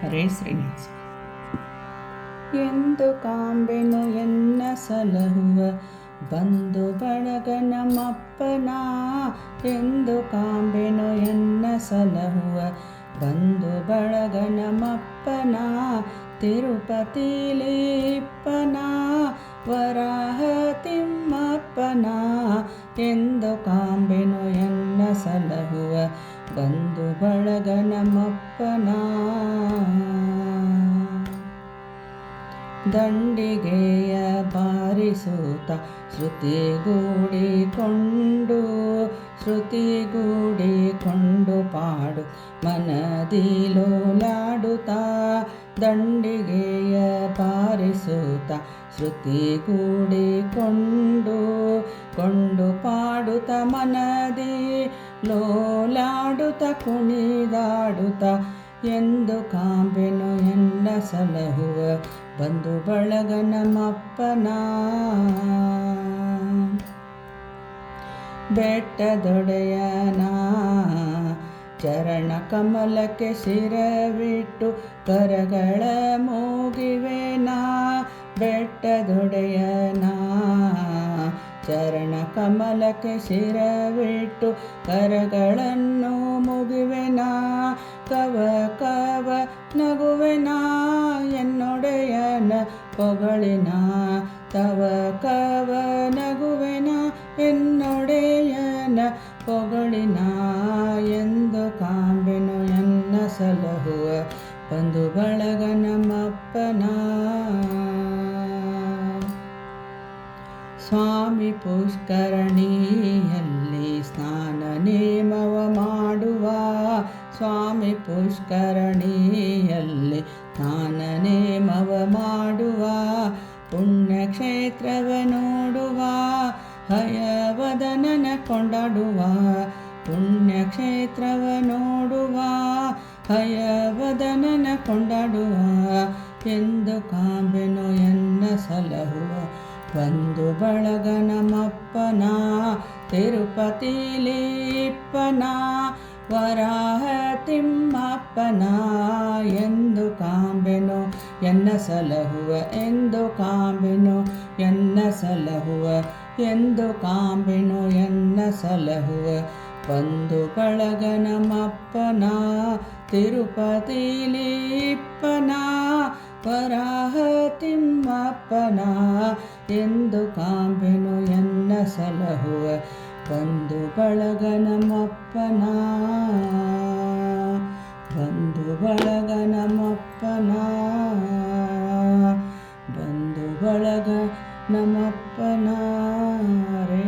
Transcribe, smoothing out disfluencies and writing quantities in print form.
ಹರೇ ಶ್ರೀನಿವಾಸ. ಎಂದು ಕಾಂಬೆನು ಎನ್ನ ಸಲಹುವ ಬಂಧು ಬಳಗ ನಮ್ಮಪ್ಪನ, ಎಂದು ಕಾಂಬೆನು ಎನ್ನ ಸಲಹುವ ಬಂಧು ಬಳಗ ನಮ್ಮಪ್ಪನ, ತಿರುಪತಿಲಿ ಇಪ್ಪನ ವರಾಹ ತಿಮ್ಮಪ್ಪನ, ಎಂದು ಕಾಂಬೆನು ಎನ್ನ ಸಲಹುವ ಬಂಧು ಬಳಗ ನಮ್ಮಪ್ಪನ. ದಂಡಿಗೆಯ ಬಾರಿಸುತ್ತ ಶ್ರುತಿಗೂಡಿಕೊಂಡು ಪಾಡು ಮನದಿಲೋಲಾಡುತ್ತಾ, ದಂಡಿಗೆಯ ಬಾರಿಸುತ್ತ ಶ್ರುತಿಗೂಡಿಕೊಂಡು ಪಾಡುತ್ತ ಮನದಿ ಲೋಲಾಡುತ್ತ ಕುಣಿದಾಡುತ್ತ, ಎಂದು ಕಾಂಬೆನು ಎನ್ನ ಸಲಹುವ ಬಂಧು ಬಳಗ ನಮ್ಮಪ್ಪನ. ಬೆಟ್ಟದೊಡೆಯನ ಚರಣ ಕಮಲಕ್ಕೆ ಶಿರವಿಟ್ಟು ಕರಗಳ ಮೂಗಿವೆನಾ, ಬೆಟ್ಟದೊಡೆಯನ ಚರಣ ಕಮಲಕ್ಕೆ ಶಿರವಿಟ್ಟು ಕರಗಳನ್ನು ಮುಗಿವೆನಾ, ಕವ ಕವ ನಗುವೆನಾ ಎನ್ನೊಡೆಯನ ಪೊಗಳಿನ, ತವ ಕವ ನಗುವೆನ ಎನ್ನೊಡೆಯನ ಪೊಗಳಿನ, ಎಂದು ಕಾಂಬೆನು ಎನ್ನ ಸಲಹುವ ಬಂಧು ಬಳಗ ನಮ್ಮಪ್ಪನ. ಸ್ವಾಮಿ ಪುಷ್ಕರಣಿಯಲ್ಲಿ ಸ್ನಾನ ನೇಮವ ಮಾಡುವ, ಸ್ವಾಮಿ ಪುಷ್ಕರಣಿಯಲ್ಲಿ ಸ್ನಾನ ನೇಮವ ಮಾಡುವ, ಪುಣ್ಯಕ್ಷೇತ್ರವ ನೋಡುವ ಹಯವದನನ ಕೊಂಡಾಡುವ, ಪುಣ್ಯಕ್ಷೇತ್ರವ ನೋಡುವ ಹಯವದನನ ಕೊಂಡಾಡುವ, ಎಂದು ಕಾಂಬೆನು ಎನ್ನ ಸಲಹುವ ಬಂಧು ಬಳಗ ನಮ್ಮಪ್ಪನ, ತಿರುಪತಿಲಿ ಇಪ್ಪನ ವರಾಹ ತಿಮ್ಮಪ್ಪನ, ಎಂದು ಕಾಂಬೆನು ಎನ್ನ ಸಲಹುವ, ಎಂದು ಕಾಂಬೆನು ಎನ್ನ ಸಲಹುವ, ಎಂದು ಕಾಂಬೆನು ಎನ್ನ ಸಲಹುವ ಬಂಧು ಬಳಗ ನಮ್ಮಪ್ಪನ, ತಿರುಪತಿಲಿ ಇಪ್ಪನ ವರಾಹ ತಿಮ್ಮಪ್ಪನ, ಎಂದು ಕಾಂಬೆನು ಎನ್ನ ಸಲಹುವ ಬಂಧು ಬಳಗ ನಮ್ಮಪ್ಪನ, ಬಂಧು ಬಳಗ ನಮ್ಮಪ್ಪನ, ಬಂಧು ಬಳಗ ನಮ್ಮಪ್ಪನ. ಹರೇ